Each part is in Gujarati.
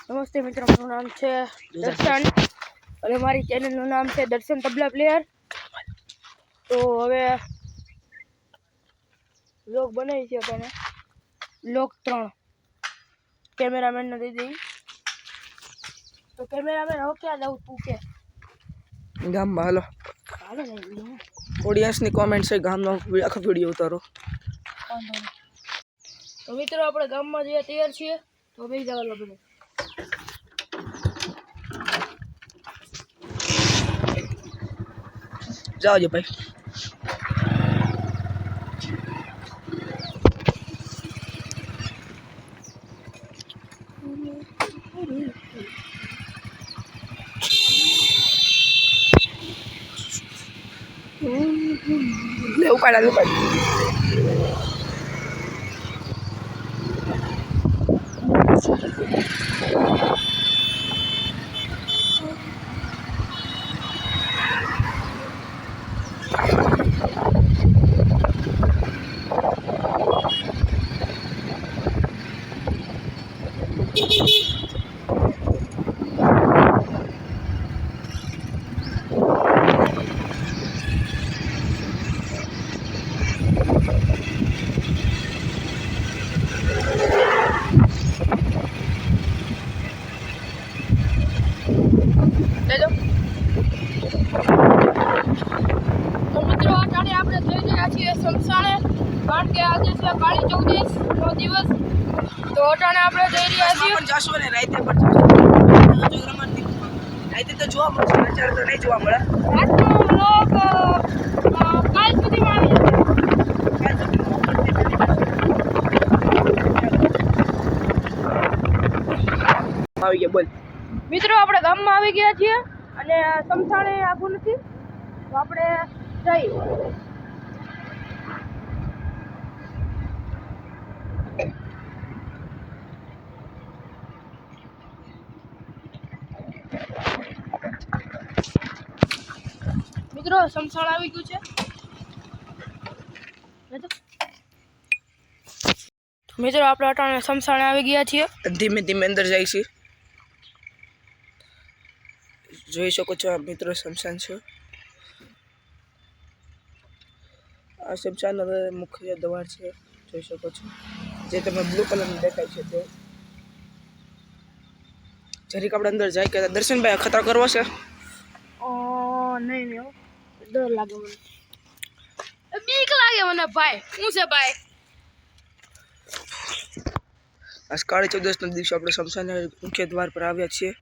નમસ્તે મિત્રો, મારું નામ છે દર્શન અને મારી ચેનલનું નામ છે દર્શન તબલા પ્લેયર. તો હવે વ્લોગ બનાવી છે આપણે વ્લોગ 3 કેમેરામેનને દઈ દઈ. તો કેમેરામેન હવે ક્યાં જાઉં તું કે ગામમાં? હાલો હાલો ને ઓડિયન્સની કોમેન્ટ છે ગામનો આખો વિડીયો ઉતારો. તો મિત્રો આપણે ગામમાં જઈએ તૈયાર છીએ. તો બે જવા બધે જાઓજો ભાઈ. લે ઉપાડ ઉપાડ. લેજો. તો મિત્રો અટાણે આપણે જઈ રહ્યા છીએ સમસાણે, કારણ કે આજે છે કાળી ચૌદશનો દિવસ. તો અટાણે આપણે જઈ રહ્યા છીએ. પણ જાશો ને રાતે પણ જાશો. રાતે તો જોવા મળશે, અત્યારે તો નહીં જોવા મળે. આજનો વ્લોગ કાલ સુધીમાં આવી જશે. આવી ગયા બોલ. મિત્રો આપણે ગામમાં આવી ગયા છીએ અને સમસાણે આઘું નથી, તો આપણે જઈએ. મિત્રો સમસાણ આવી ગયું છે. મિત્રો આપણે અટાણે સમસાણે આવી ગયા છીએ. ધીમે ધીમે અંદર જાય છે. જોઈ શકો છો આ મિત્રો શમશાન છે. આ શમશાન હવે મુખ્ય દ્વાર છે, જોઈ શકો છો. જે તમે બ્લુ કલરનું દેખાય છે તે. જરીક આપણે અંદર જાય કે દર્શનભાઈ ખતરો કરવો છે? નહીં ડર લાગે મને, બીક લાગે મને ભાઈ. શું છે ભાઈ? આ કાળી ચૌદશના દિવસે આપણે શમશાન મુખ્ય દ્વાર પર આવ્યા છીએ.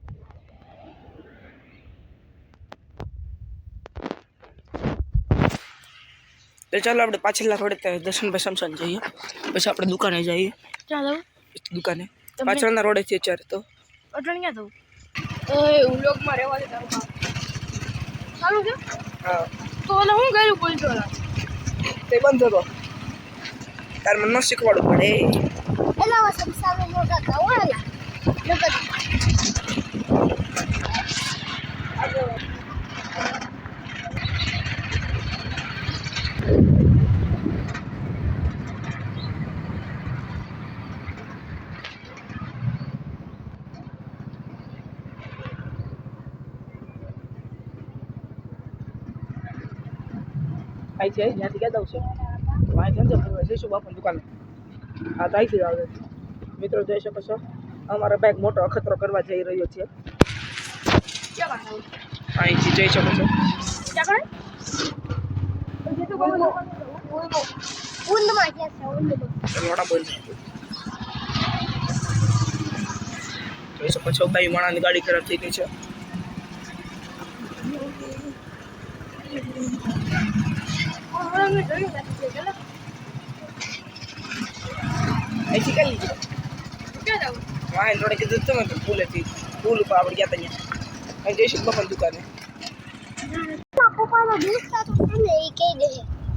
તો ચાલો આપણે પાછળના રોડે દર્શનભાઈ શમશાન જઈએ, પછી આપણે દુકાને જઈએ. ચાલો દુકાને પાછળના રોડે છે ચાર. તો અટણ ક્યાં જવું? વ્લોગમાં રહેવા દે તારું બાપ. ચાલુ છે? હા. તો અને હું કર્યું પોલીસ વાળા? તે બંધ હતો. તાર મને ન શીખવાડવું પડે. એલા સમસામે મોટા કવાલા નકર આઈ છે ત્યાંથી ક્યાં જવું છે? વાંચ છે ફરવા જઈશું બાપુની દુકાને. હા તો અહીંથી આવે. મિત્રો જોઈ શકો છો અમારો બાઈક મોટો અખતરો કરવા જઈ રહ્યો છે. અહીંથી જોઈ શકો છો. મોટા બોલ જોઈ શકો છો. બાઈ માણાની ગાડી ખરાબ થઈ ગઈ છે. અહીંથી કઈ લીધું? વાહન જોડે કીધું તમે તો ફૂલેથી ફૂલ ઉપર આપણે ગયા ત્યાં. અહીં જઈશું બાપાની દુકાને. પપ્પાનો દોસ્તાર તો તમને એ કહી દે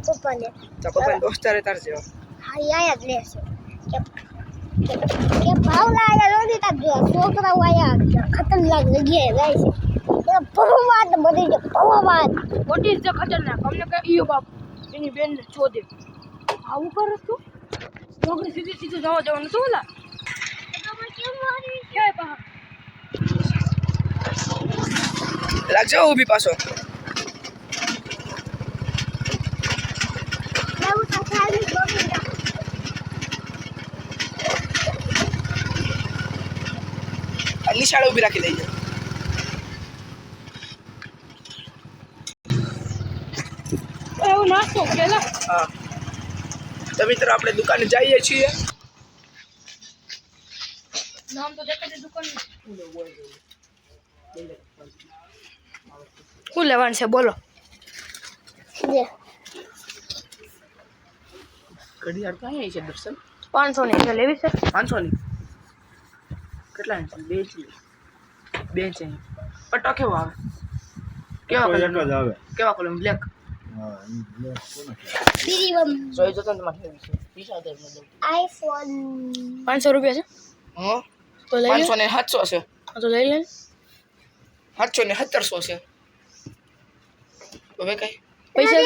પપ્પાને. તો પપ્પાને દોસ્તારે તાર છે. હા યાદ લેશે કે ભાવના આયા નથી તાર છોકરાઓ આયા ખતરનાક જગ્યાએ જાય છે. ભગવાન બધી છે ભગવાન. વોટ ઇઝ ધ ખતરનાક? અમને કહે ઈયો બાપ એની બેનને ચોદે. આવું કરસ તું? નોકરી સીધું જવા જવાનું શું? ઓલા કેમ મારી કે બા રાખજો ઊભી પાછો એવું તો ખાલી ગોપી આ નિશાળે ઊભી રાખી દેજો એવું નાખો પેલા હા તો મિત્રો આપણે દુકાને જઈએ છીએ નામ તો દેખાડે દુકાન શું લેવાનું છે બોલો ઘડિયાળ ક્યાં આવી છે દર્શન 500 ની છે લેવી છે 500 ની કેટલા છે બે છે પટ્ટો કેવો આવે કેવા કલર આવે કેવા કલર બ્લેક જોઈ જતો ને તમારે લેવી છે 20000 માં દઉં આઈફોન 500 રૂપિયા છે હા તો લઈ 500 ને 700 છે તો લઈ લે 700 ને 1700 છે હવે કઈ પૈસા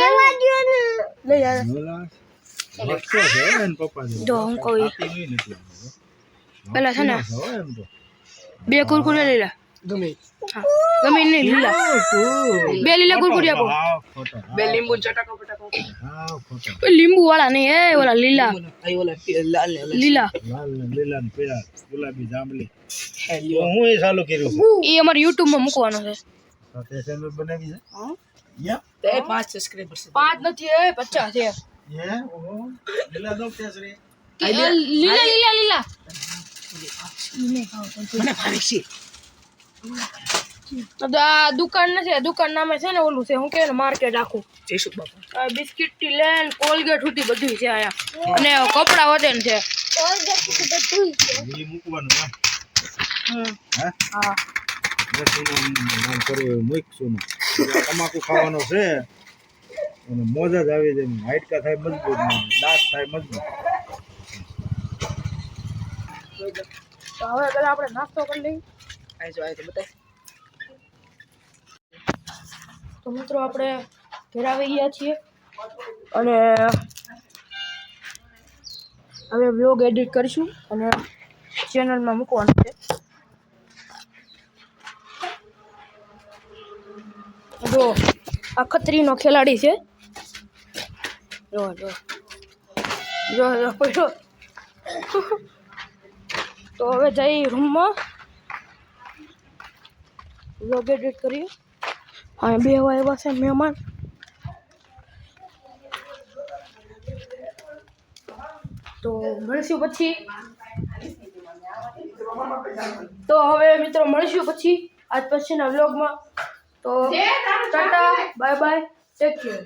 લઈ લે જો હું કહું પેલા છે ને 2 કુરકુરે લઈ લે ગમે હા ગમે નહીં લીલા 2 લીલા કુરકુરે આપો બે લીંબુ ચટાકો પટાકો લીંબુ વાળા નહીં એ ઓલા લીલા આઈ ઓલા લાલ ને લીલા લીલા ને પીળા ગુલાબી જાંબલી હે લ્યો હું એ ચાલુ કર્યું એ અમારે YouTube માં મૂકવાનો છે છે ચેનલ બનાવી છે હા યા તે 5 સબસ્ક્રાઇબર્સ 5 નથી એ 50 છે યે ઓહો લીલા દો કેસરી લીલા લીલા લીલા મને ભાવે છે આ દુકાન નથી દુકાન નામે છે ને ઓલું છે હું કે માર્કેટ આખું જયસુખ બાપા આ બિસ્કિટ થી લેન કોલગેટ સુધી બધું છે આયા અને કપડા વતન છે કોલગેટ સુધી બધું છે ઈ મૂકવાનું હા હે હા નામ કર્યું મૂકશું તમાકુ ખાવાનો છે અને મોજા જ આવી જાય હાડકા થાય મજબૂત દાંત થાય મજબૂત તો હવે પેલા આપણે નાસ્તો કરી લઈએ આઈ જો આઈ તો બતાય તો મિત્રો આપણે ઘરે આવી ગયા છીએ અને હવે વ્લોગ એડિટ કરીશું અને ચેનલમાં મૂકવાનું છે જો આ ખત્રીનો ખેલાડી છે જો જો જો જો પડ્યો તો હવે જઈ રૂમમાં વ્લોગ એડિટ કરીએ હા બે એવા છે મહેમાન તો મળશું પછી તો હવે મિત્રો મળશું પછી આજ પછીના વ્લોગમાં તો Tata bye bye take care